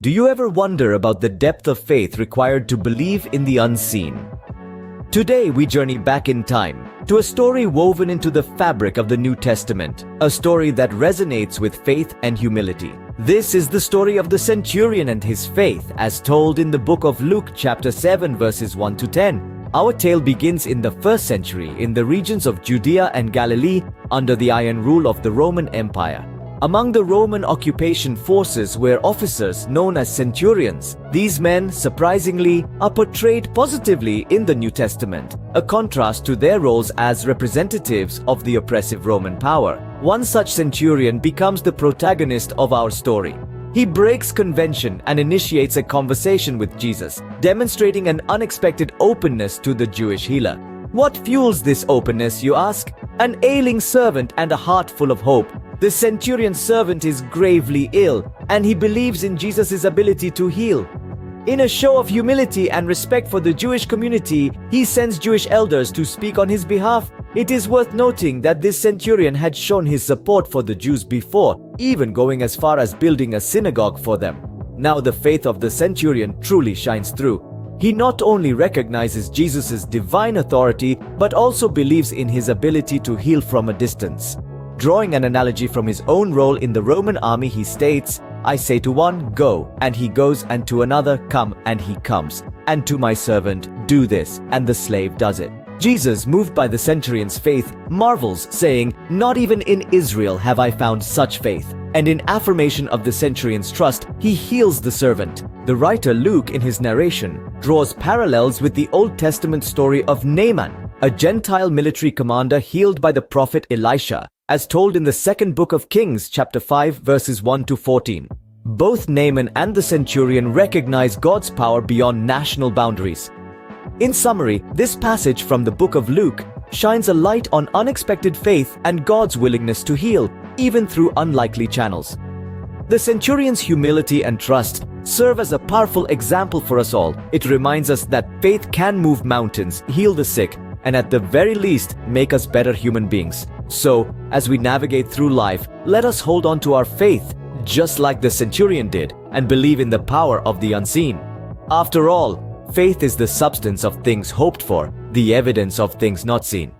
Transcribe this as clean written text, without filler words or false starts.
Do you ever wonder about the depth of faith required to believe in the unseen? Today we journey back in time to a story woven into the fabric of the New Testament, a story that resonates with faith and humility. This is the story of the centurion and his faith, as told in the book of Luke chapter 7 verses 1 to 10. Our tale begins in the 1st century in the regions of Judea and Galilee under the iron rule of the Roman Empire. Among the Roman occupation forces were officers known as centurions. These men, surprisingly, are portrayed positively in the New Testament, a contrast to their roles as representatives of the oppressive Roman power. One such centurion becomes the protagonist of our story. He breaks convention and initiates a conversation with Jesus, demonstrating an unexpected openness to the Jewish healer. What fuels this openness, you ask? An ailing servant and a heart full of hope. The centurion's servant is gravely ill, and he believes in Jesus' ability to heal. In a show of humility and respect for the Jewish community, he sends Jewish elders to speak on his behalf. It is worth noting that this centurion had shown his support for the Jews before, even going as far as building a synagogue for them. Now the faith of the centurion truly shines through. He not only recognizes Jesus' divine authority, but also believes in his ability to heal from a distance. Drawing an analogy from his own role in the Roman army, he states, "I say to one, go, and he goes, and to another, come, and he comes, and to my servant, do this, and the slave does it." Jesus, moved by the centurion's faith, marvels, saying, "Not even in Israel have I found such faith." And in affirmation of the centurion's trust, he heals the servant. The writer Luke, in his narration, draws parallels with the Old Testament story of Naaman, a Gentile military commander healed by the prophet Elisha, as told in the 2nd book of Kings chapter 5 verses 1 to 14. Both Naaman and the centurion recognize God's power beyond national boundaries. In summary, this passage from the book of Luke shines a light on unexpected faith and God's willingness to heal, even through unlikely channels. The centurion's humility and trust serve as a powerful example for us all. It reminds us that faith can move mountains, heal the sick, and at the very least, make us better human beings. So, as we navigate through life, let us hold on to our faith, just like the centurion did, and believe in the power of the unseen. After all, faith is the substance of things hoped for, the evidence of things not seen.